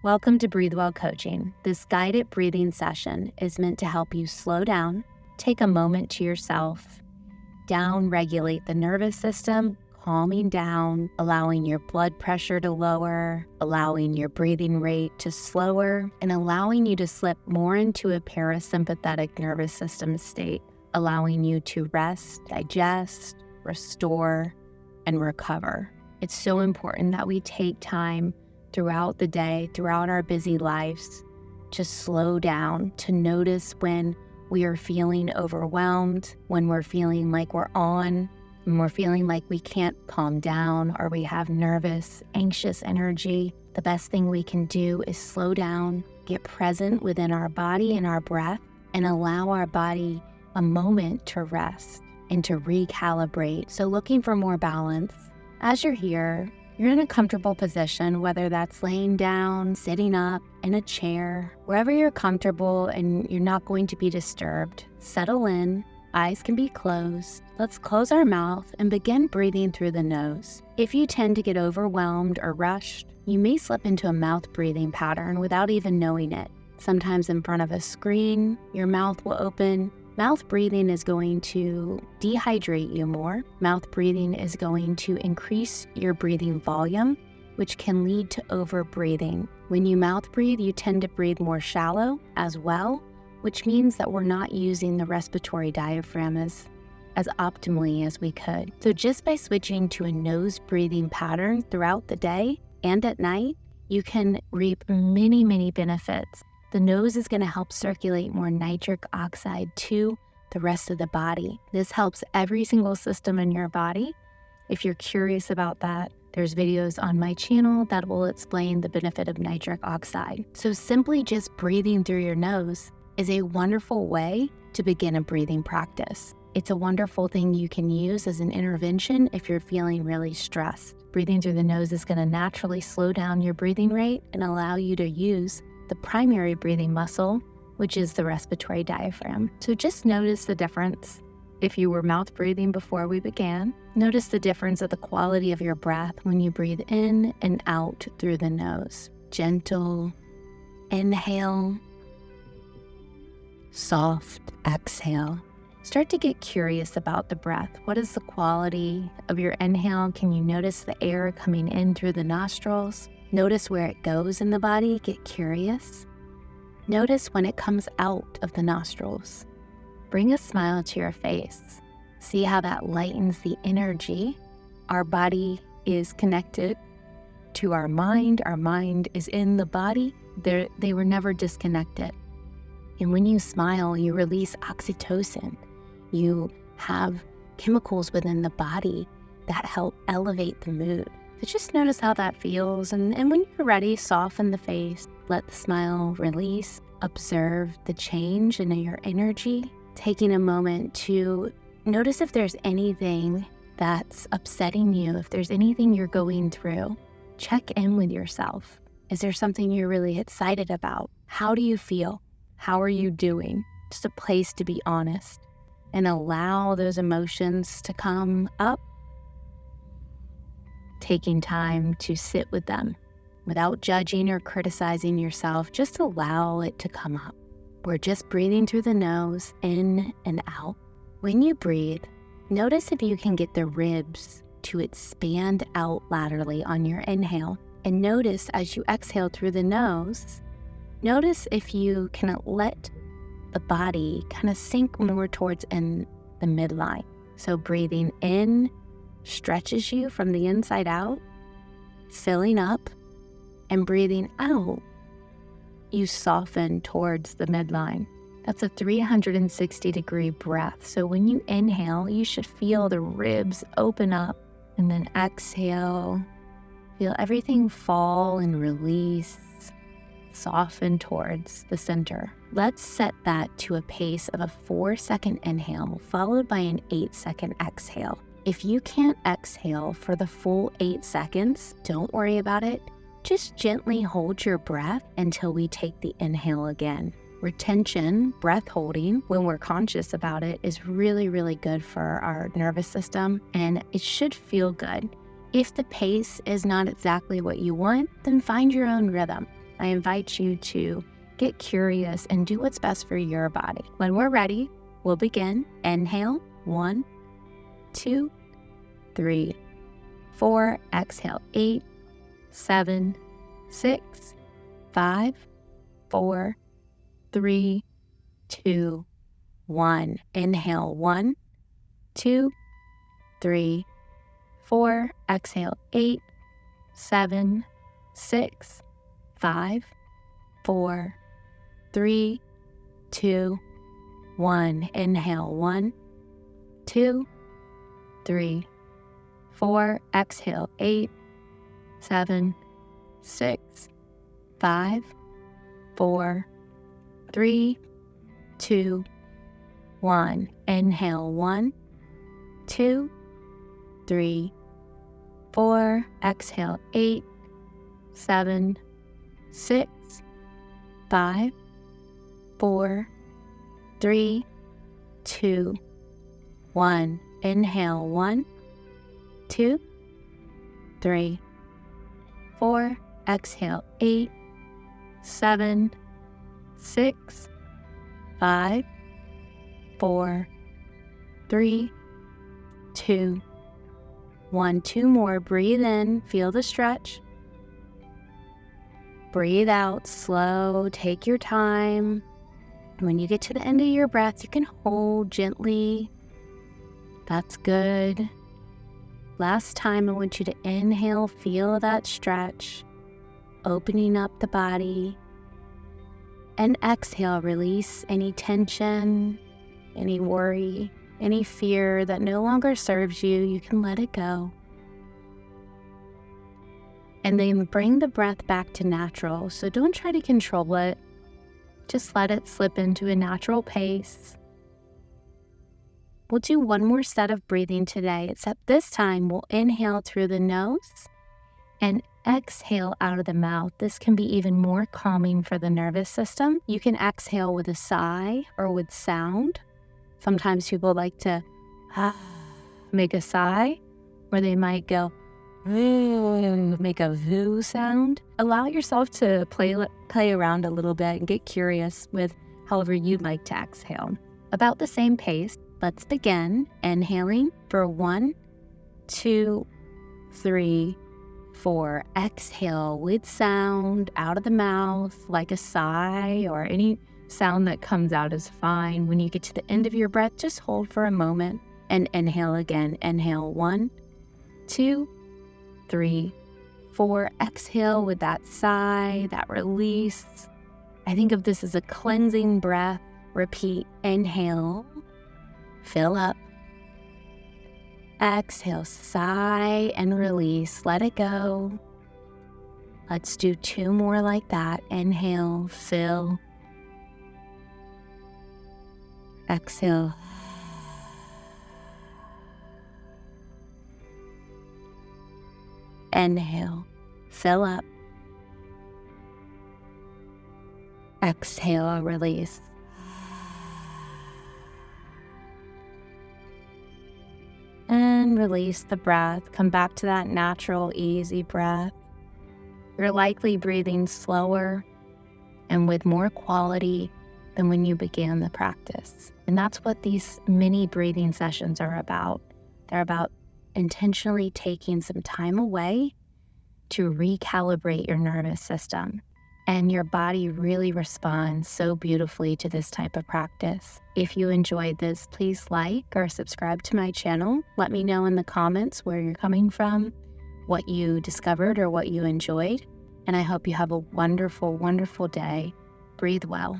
Welcome to Breathe Well Coaching. This guided breathing session is meant to help you slow down, take a moment to yourself, down-regulate the nervous system, calming down, allowing your blood pressure to lower, allowing your breathing rate to slower, and allowing you to slip more into a parasympathetic nervous system state, allowing you to rest, digest, restore, and recover. It's so important that we take time throughout the day, throughout our busy lives, to slow down, to notice when we are feeling overwhelmed, when we're feeling like we're on, when we're feeling like we can't calm down, or we have nervous, anxious energy. The best thing we can do is slow down, get present within our body and our breath, and allow our body a moment to rest and to recalibrate. So looking for more balance. As you're here, you're in a comfortable position, whether that's laying down, sitting up, in a chair, wherever you're comfortable and you're not going to be disturbed. Settle in, eyes can be closed. Let's close our mouth and begin breathing through the nose. If you tend to get overwhelmed or rushed, you may slip into a mouth breathing pattern without even knowing it. Sometimes in front of a screen, your mouth will open. Mouth breathing is going to dehydrate you more. Mouth breathing is going to increase your breathing volume, which can lead to over-breathing. When you mouth breathe, you tend to breathe more shallow as well, which means that we're not using the respiratory diaphragm as optimally as we could. So just by switching to a nose breathing pattern throughout the day and at night, you can reap many, many benefits. The nose is going to help circulate more nitric oxide to the rest of the body. This helps every single system in your body. If you're curious about that, there's videos on my channel that will explain the benefit of nitric oxide. So simply just breathing through your nose is a wonderful way to begin a breathing practice. It's a wonderful thing you can use as an intervention if you're feeling really stressed. Breathing through the nose is going to naturally slow down your breathing rate and allow you to use the primary breathing muscle, which is the respiratory diaphragm. So just notice the difference. If you were mouth breathing before we began, notice the difference of the quality of your breath when you breathe in and out through the nose. Gentle inhale, soft exhale. Start to get curious about the breath. What is the quality of your inhale? Can you notice the air coming in through the nostrils? Notice where it goes in the body. Get curious. Notice when it comes out of the nostrils. Bring a smile to your face. See how that lightens the energy. Our body is connected to our mind. Our mind is in the body. They were never disconnected. And when you smile, you release oxytocin. You have chemicals within the body that help elevate the mood. So just notice how that feels. And when you're ready, soften the face. Let the smile release. Observe the change in your energy. Taking a moment to notice if there's anything that's upsetting you, if there's anything you're going through. Check in with yourself. Is there something you're really excited about? How do you feel? How are you doing? Just a place to be honest and allow those emotions to come up. Taking time to sit with them without judging or criticizing yourself. Just allow it to come up. We're just breathing through the nose, in and out. When you breathe, notice if you can get the ribs to expand out laterally on your inhale. And notice as you exhale through the nose, notice if you can let the body kind of sink more towards in the midline. So breathing in stretches you from the inside out, filling up, and breathing out, you soften towards the midline. That's a 360-degree breath. So when you inhale, you should feel the ribs open up, and then exhale, feel everything fall and release, soften towards the center. Let's set that to a pace of a 4-second inhale followed by an 8-second exhale. If you can't exhale for the full 8 seconds, don't worry about it. Just gently hold your breath until we take the inhale again. Retention, breath holding, when we're conscious about it, is really, really good for our nervous system, and it should feel good. If the pace is not exactly what you want, then find your own rhythm. I invite you to get curious and do what's best for your body. When we're ready, we'll begin. Inhale, 1, 2, 3, 4. Exhale, 8, 7, 6, 5, 4, 3, 2, 1. Inhale, 1, 2, 3, 4. Exhale, 8, 7, 6, 5, 4, 3, 2, 1. Inhale, 1, 2, 3, 4. Exhale, 8, 7, 6, 5, 4, 3, 2, 1. Inhale, 1, 2, 3, 4. Exhale, 8, 7, 6, 5, 4, 3, 2, 1. Inhale, 1, 2, 3, 4. Exhale, 8, 7, 6, 5, 4, 3, 2, 1. 2 more. Breathe in, feel the stretch. Breathe out, slow, take your time. When you get to the end of your breath, you can hold gently. That's good. Last time, I want you to inhale, feel that stretch, opening up the body. And exhale, release any tension, any worry, any fear that no longer serves you. You can let it go. And then bring the breath back to natural. So don't try to control it. Just let it slip into a natural pace. We'll do one more set of breathing today, except this time we'll inhale through the nose and exhale out of the mouth. This can be even more calming for the nervous system. You can exhale with a sigh or with sound. Sometimes people like to make a sigh, or they might go, make a voo sound. Allow yourself to play around a little bit and get curious with however you'd like to exhale. About the same pace, let's begin. Inhaling for 1, 2, 3, 4. Exhale with sound out of the mouth, like a sigh or any sound that comes out is fine. When you get to the end of your breath, just hold for a moment and inhale again. Inhale, 1, 2, 3, 4. Exhale with that sigh, that release. I think of this as a cleansing breath. Repeat. Inhale, fill up. Exhale, sigh and release. Let it go. Let's do 2 more like that. Inhale, fill. Exhale. Inhale, fill up. Exhale, release. And release the breath. Come back to that natural, easy breath. You're likely breathing slower and with more quality than when you began the practice. And that's what these mini breathing sessions are about. They're about intentionally taking some time away to recalibrate your nervous system. And your body really responds so beautifully to this type of practice. If you enjoyed this, please like or subscribe to my channel. Let me know in the comments where you're coming from, what you discovered or what you enjoyed. And I hope you have a wonderful, wonderful day. Breathe well.